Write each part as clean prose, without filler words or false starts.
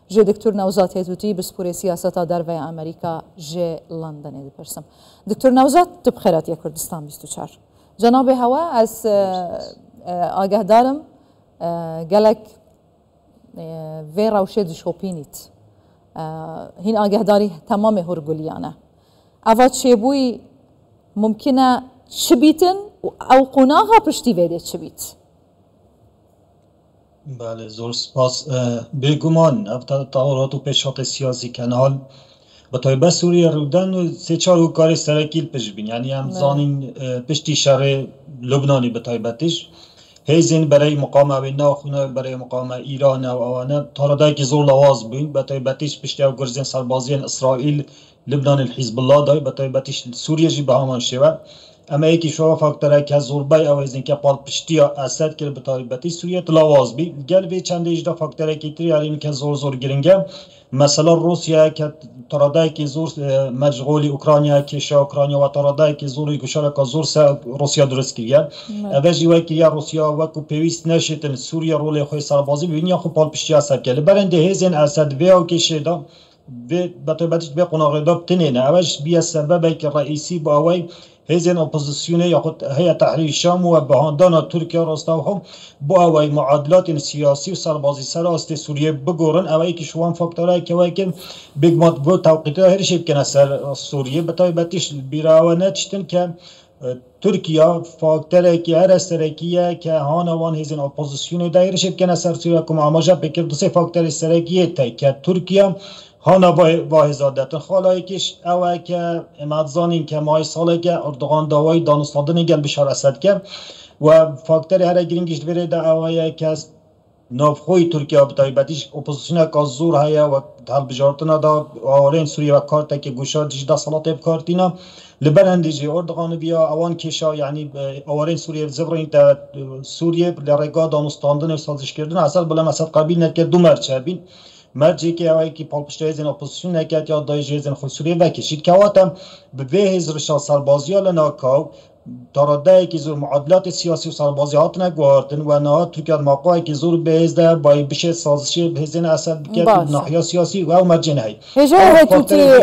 جه دکتور نوزاد هیتوتی بسپوری سیاستا در وی امریکا جه لندن بپرسم. دکتور نوزاد تو بخیراتی کردستان 24. جناب هوا از آگه دارم گلک وی روشه دشوپینیت هین آگه داری تمام هرگولیانه اواد شیبوی ممکنه چه بیتن او قناغا پشتی ویده چه بیت؟ بله زور سپاس بگمان افتاد تظاهرات و پیشات سیاسی که حال به طایبه سوریه رودن و سه چهار کاری سرکیل پیش بین یعنی هم زانین پشتی شهر لبنانی به طایبتش هیزین برای مقام او ناخونه برای مقام ایران و آوانه تاردای که زور لواز بین به طایبتش پشتی او گرزین سربازین اسرائیل لبنان الحزب الله دای به طایبتش سوریه جی به همان شوه اما یکی شما فاکتوره که زوربای او از اینکه پال پشتی اسد که به طایبتی سوریه تلاواز بی گل به چند اجدا فاکتوره که تری علیم که زور گرینگه مثلا روسیه که ترادای که زور مشغول اوکراینیا که شا اوکراینیا و ترادای که زور گشاره که زور روسیه درست کردن اوجی وکی روسیه وکو پیوست نشدن سوریه رول خوی سربازی ببینیا خو پال پشتی اسد کله برنده هزین اسد و که شدا به طایبتی به قناغ داب تنینه اوج بیا سببی که رئیسی با اوی هزین اپوزیسیون یا خود هیئت تحریر شام و بهاندان ترکیه راستاو هم با اوی معادلات سیاسی و سربازی سراست سوریه بگورن اوی که شوان فاکتورای که اوی که بگمات بو توقیت هر شب کنه سر سوریه به طایبتش بیراونه چتن که ترکیه فاکتوری که هر سرکیه که هانوان هزین اپوزیسیون دایر شب کنه سر سوریه کم آماجه بکر دو سه فاکتور سرکیه تا که ترکیه هانا واحزادتن خالایی کش اوه که امادزانین که مای ساله که اردوغان داوای دانستادن گل بشار اسد که و فاکتور هر گرینگش دوره دا اوه که نافخوی ترکیه بطایبتیش اپوزیسیون که زور هیا و حال بجارتنا دا آورین سوریه و کارتا که گوشار دیش دا صلاته بکارتینا لبرندیجی اردوغان بیا اوان کشا یعنی آورین سوریه زبرین تا سوریه لرگا دانستاندن و سازش کردن اصلا بلا مسد قبیل نکرد دو مرچه بین مرجی که اولی که پالپشت هزین اپوزیسیون نکرد یا دایج هزین خود سوریه وکشید که واتم به هز رشا سربازی ها لناکاو تاراده که زور معادلات سیاسی و سربازی هات نگواردن و نه ترکیه موقعی که زور به هزده بای بشه سازشی به هزین اسد بکرد ناحیه سیاسی و او مرجی نهی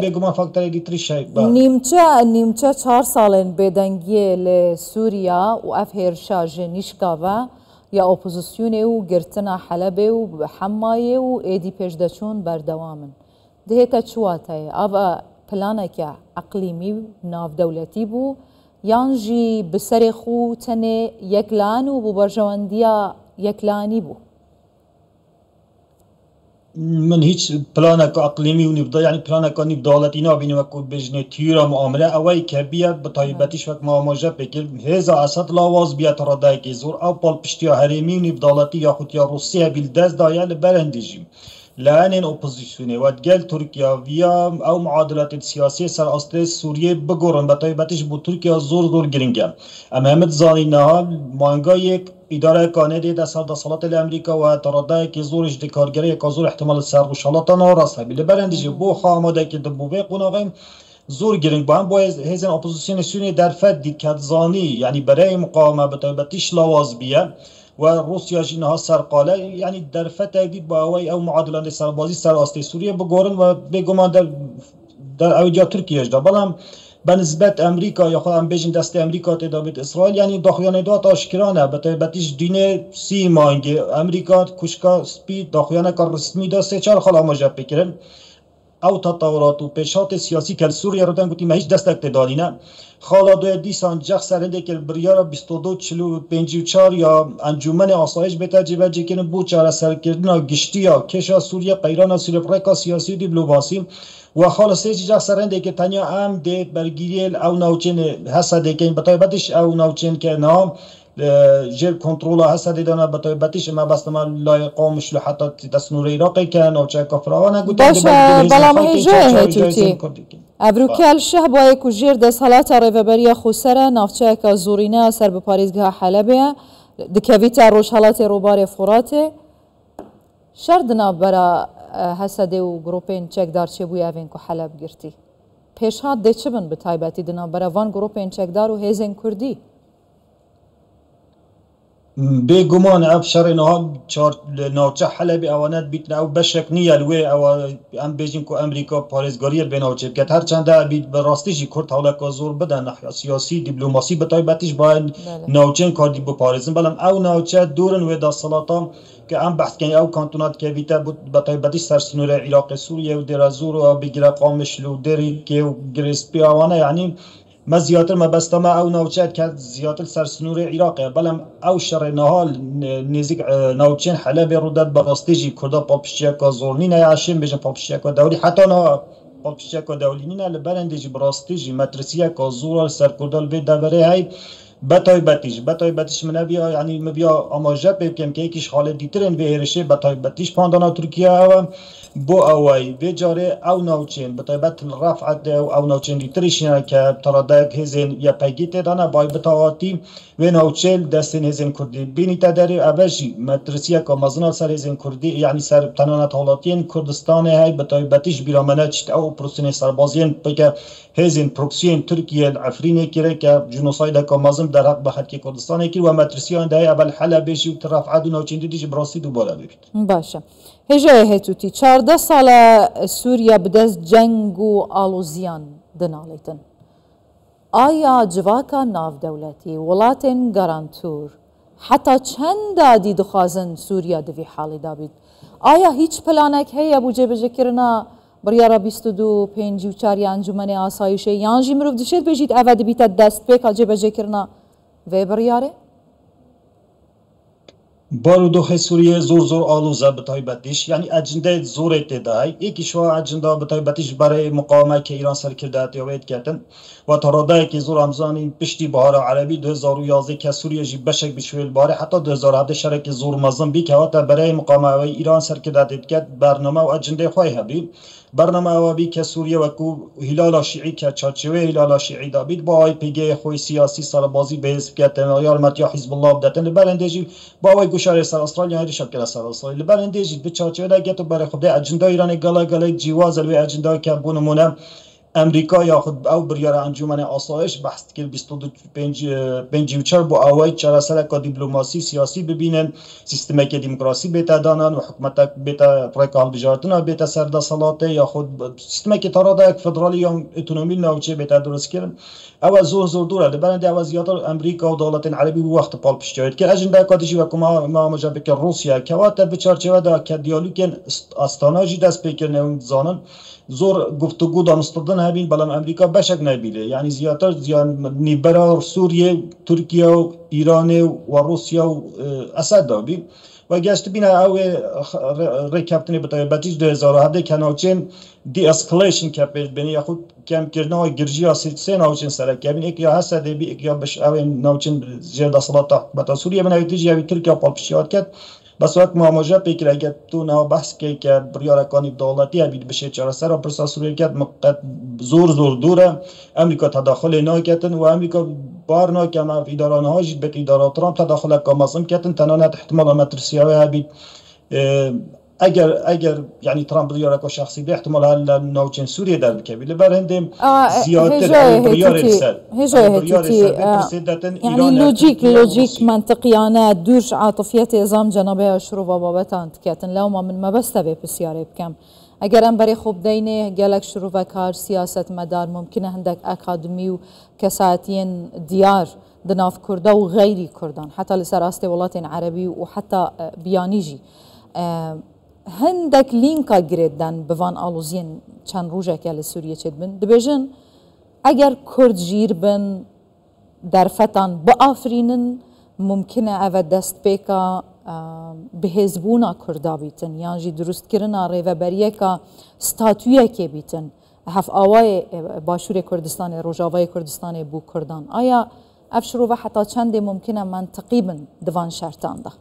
بگم فاکتوری دیتری شای نیمچه 4 سالن بدنگی لسوریا و افهر شاج نیشکاوه یا اپوزیسیون او گرتنا حلب و حمایه و ایدی پیش دچون بردوامن ده تا چواتای آوا پلانک اقلیمی ناف دولتی بو یانجی بسر خو تنه یکلان و ببرجواندیا یکلانی بو من هیچ پلانک اقلیمی و نبض یعنی پلانک نبضالتی نبینم و کوب بجنه تیرا معامله اولی که بیاد به طایبتیش وقت معامله بکر هزا اسد لاواز بیاد رادای که زور او پال پشتیا هرمی و نبضالتی یا خود یا روسیه بیل دست دایال برندیجیم لان این اپوزیسیونه و دگل ترکیه ویا او معادلات سیاسی سر اصل سوریه بگورن به طایبتیش بو ترکیه زور گرینگم اما همت زانینا مانگا یک اداره کانادی در صالات امریکا و ترادای که زورش دکارگری که زور احتمال سر و شالات ناراست بیل برندیجی بو خامده که دبوه قناغیم زور گرینگ با هم با هزین اپوزیسیون سونی در فد دیکت زانی یعنی برای مقاومه به طایبتیش لواز بیه و روسیا جینها سرقاله یعنی در فتح دید با او معادلان سربازی سر آسته سوریه بگورن و بگمان در اوجا ترکیه جدا بلام به نسبت امریکا یا خودم بیشین دست امریکا تدابیر اسرائیل یعنی داخلیان داد آشکرانه به طایبتیش دینه سی مانگه امریکا کشکا سپید داخلیان کار رسمی دست چهار خلا مجاب بکرن او تطورات و پیشات سیاسی که سوریه رو دنگوتی ما هیچ دستک تدالی نه خالا دو دیسان جخ سرنده که بریار 22-54 یا انجمن آسایش به تجربه جکن بو چاره سر کردن گشتی یا کشا سوریه قیران سوریه پرکا سیاسی دیپلماسی و خالا سیج جخ سرنده که تنیا هم ده برگیریل او نوچن حسده که بطایبتش او نوچن که نام جل کنترل هست دیدن به طایبتیش ما بس ما لایقامش لحظات تصنور عراقی که نوچه کفراوانه گوته بلا مهیجه هتوتی ابروکل شه باید کجیر دست حالات ریوبری خسره نافچه که زورینه سر به پاریزگاه حلبه دکویت روش حالات روبار فراته شردنا برا حسده و گروپین چک دار چه بوی اوین که حلب گرتی پیشهات ده چه بن به طایبتی دنا برا وان گروپین چک دار و هیزن کردی بێگومان ئەف شەڕێنەها ناوچە حەلەبی ئەوانەت بیتن ئەو بەشێک نییە لێ ئەوە ئەم بێژین و ئەمریکا پارێزگاریە بێناوچێ بکات هەرچەندە بیت بە ڕاستیژی کورد هەوڵێکە زۆر بدەن نەحیا سیاسی دیبلۆماسی بەتایبەتیش باید ناوچەن کاردی بپارێزن بەڵام ئەو ناوچە دوورن وێ دەسەڵاتان کە ئەم بەحثکەی ئەو کانتونات کەویتە بەتایبەتی سەر سنوورە عێراقی سووریە و دێرە زۆر و بگیرە قامشل و دێری کێ و گرێسپی ئەوانە یعنی ما زیاتر مەبەستەمە ئەو ناوچەت کە زیاتر سەر سنووری عێراقیە بەڵام ئەو شەڕێنەها نزیک ناوچەن حەلەبێ ڕوودەت بە ڕاستیژی کوردە پاڵپشتیەکە زۆر نینە یاشین بێژن پاڵپشتیەکە دەوری حتا پاڵپشتیەکە دەولی نینە لە بەرەندێژی بڕاستیژی مەترسیەکە زۆر سەر کوردە بێ دەبەرێ هەی بەتایبەتیش منە بیا یعنی مبیا ئاماژە پێ بکەم کە یەکیش حاڵێت دیترن بێ هێرشێ بەتایبەتیش پاندانا تورکیاوە بۆ ئەوەی بێجارێ ئەو ناوچێن بەتایبەت ڕەفعەت و ئەو ناوچێن دیتریشیان کە تەڕادایەک هێزێن یا پەیگی تێدانە بای بتەواتی وێ ناوچێل دەستێن هێزێن کوردی بینیتە دەرێ ئەبەژی مەترسیەکە مەزنە سەر هێزێن کوردی یعنی سەر تەنانەت هەوڵاتیان کوردستانی هەی بەتایبەتیش بیرامەنە چیت ئەو پرۆسینێ سەربازیان پێکە هێزین پروکسیên Tirkiye Efrînekê re ke jinosaydeka mezin derheq bi herkê Kurdistanekî we metrisiyan daye ebel Helebêjî û tirafet û navçeyî dijî bi rastî dubare bibît. Baş e. Hêjeyê hêtûtî 14 sala Sûriya bi dest ceng û alûziyan dinalêtin. Aya civaka navdewletî, welatên garantûr heta çend dadî dixwazin Sûriya di vî halê da bît. Aya hiç planek heye bû cêbejekirina بڕیارە 22 و 4 ئەنجومەنی ئاسایشێ یانژی مرۆڤ دەشێت بێژیت ئەڤە دەبیتە دەستپێکە جێبەجێکردنا vê biryarê Barodexê Sûriyê zor alûze bi taybetîş yanî ecindê zorê têda heye êkî şwa ecinda bi taybetî ji berê muqawemeke Îran serkirde wê diketin ve taradayekî zor em zanîn piştî Bihara Erebî 2011 ke Sûriye jî beşek bi şwêl barê heta 2017 şerekî zor mezin bî ke hata berê muqaweme Îran serkirde diket bername û ecindê xwe hebî برنامه اوابی که سوریه وکو هلال شیعی که چارچوبه هلال شیعی دابید با YPG خوی سیاسی سربازی به حزب که تنهایی متیا حزب الله بدتن لبرندجی با وی گوشاره سر استرالیا هری شکل سر استرالیا لبرندجی به چارچوبه دا گتو برای خود اجندا ایران گلا جواز الوی اجندا که بونمونه امریکا یا خود او بریار انجمن آسایش بحث کرد 25 با اوای چهار سال که دیپلماسی سیاسی ببینن سیستمی که دموکراسی بیت دانن و حکومت بیت پرکال بجارتنا بیت سرد صلات یا خود سیستمی که ترادا یک فدرالی یا اتونومی نوچه بیت درست کردن او زور دوره لبرند او زیادتر امریکا و دولت عربی به وقت پال پشتیاد که اجندا کاتیجی و کما ما مجابه که روسیه که وقت به چارچوبه دا که دیالوگ استانا جی دست پیکرنه زانن زور گفتگو دانستدن هبین بلام امریکا بشک نبیله یعنی زیادتر نیبرا سوریه ترکیه و ایران و روسیه و اسد دابی و گشت بینه او ریکاپتنی بتای باتیج 2017 که نوچین دی اسکلیشن که بینی خود کم کردن و گرجی سه نوچین سرک یعنی یک یا حسد بی یک یا بش او نوچین جلد صلات بتا سوریه من ایتیجی یا ترکیه پالپشیات کرد بس وقت معامجه پیکر اگر تو نه بحث که بریارکانی دولتی بید بشه چرا سر پرسا سوریه کرد مقد زور دوره امریکا تداخل نکردن و امریکا بار نکردن اداران ها جد به ادارات ترامپ تداخل کامازم کردن تنانت احتمال مترسیه بید اگر یعنی ترامپ بریارک شخصی به احتمال هل نوچین سوریه در بکبیل برندم زیادتر بریار سر يعني لوجيك منطقيانه دوش عاطفية ازام جنابه شروع بابتان تكاتن لو ما من ما بستبه بسياري بكم اگر ام بري خوب دينه قالك شروع كار سياسة مدار ممكن عندك اكاديمي وكساتين ديار دناف كردا وغيري كردان حتى لسراستي ولاتين عربي وحتى بيانيجي هندك لینکا گریدن بوان آلوزین چند روزه که لسوریه چید بن دبیجن اگر کرد جیر بن در فتان با آفرینن ممکنه او دست پیکا به حزبونا کردا بیتن یعنی جی درست کرنا ریوبریه که ستاتویه که بیتن هف آوای باشور کردستان روجاوای کردستان بو کردان آیا افشرو و حتی چند ممکنه منطقی بن دوان شرطان ده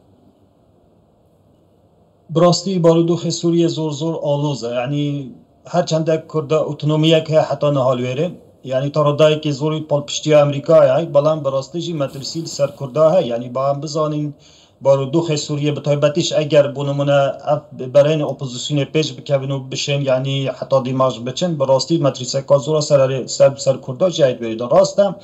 براستی بارودوخ سوریه زور آلوزه یعنی هر چند کرد اتونومیه که حتی نهال ویره یعنی تردایی که زوری پالپشتی امریکا هی بلان براستی جی مترسیل سر کرده هی یعنی با هم بزانین بارودوخ سوریه بطایبتیش اگر بونمونه برین اپوزیسیون پیش بکوینو بشن یعنی حتی دیماج بچن براستی مترسه که زور سر کرده جاید ویده راسته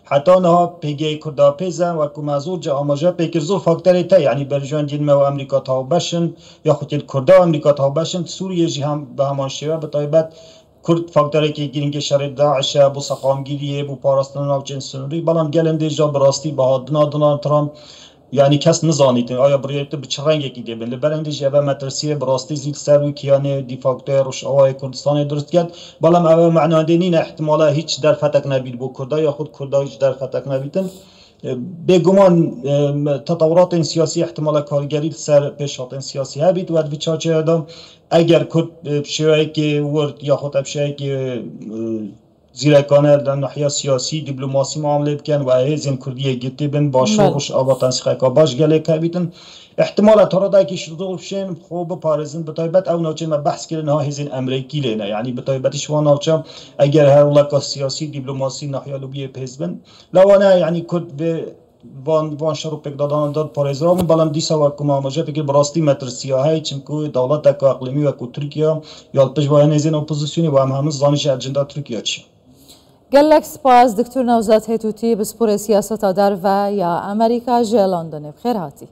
حتی نه پیگی کرده پیزن و کمزور جا آماجه پیکر زور فاکتوری تا یعنی برجان جن و آمریکا تا باشن یا خود کرده آمریکا تا باشن سوریه جی هم به همان شیوه به طایبت کرد فاکتوری که گیرنگ شر داعش بو سقامگیریه بو پاراستان و جنسونری بالام گلن دیجا براستی با دنا ترامپ یعنی کس نزانید آیا بریت به چه رنگی کی دیبن لبرند جبه مدرسه براستی زیل سر و کیانه دیفاکتور روش آوای کردستان درست کرد بالام او معنا دینین احتمالا هیچ در فتک نبید بو کردا یا خود کردا هیچ در فتک نبیدن بگمان تطورات سیاسی احتمالا کارگری سر پیشات سیاسی هبید و بچاچه آدم اگر کرد شیوهی که ورد یا خود شیوهی که زیرکانه در ناحیه سیاسی دیپلماسی معامله بکن و هزین کردیه گیتی بن باشوش آبا تنسیقه که باش گله که بیتن احتمال ترادا که شروع بشیم خوب پارزن بطایبت او نوچه ما بحث کردن ها هزین امریکی لینه یعنی بطایبت شما نوچه اگر هر لکا سیاسی دیپلماسی ناحیه لوبیه پیز بن لوانه یعنی کرد به وان شروع پک دادن داد پارزرام بالام دیسا و کما ماجه فکر براستی مدرسیه های چنکو دولت که اقلیمی و کو ترکیه یا پشوایان هزین اپوزیسیونی و هم زانش اجندا ترکیه چی گلک سپاس دکتر نوزاد هیتوتی بسپور سیاست در و یا امریکا جه لندن بخیر هاتی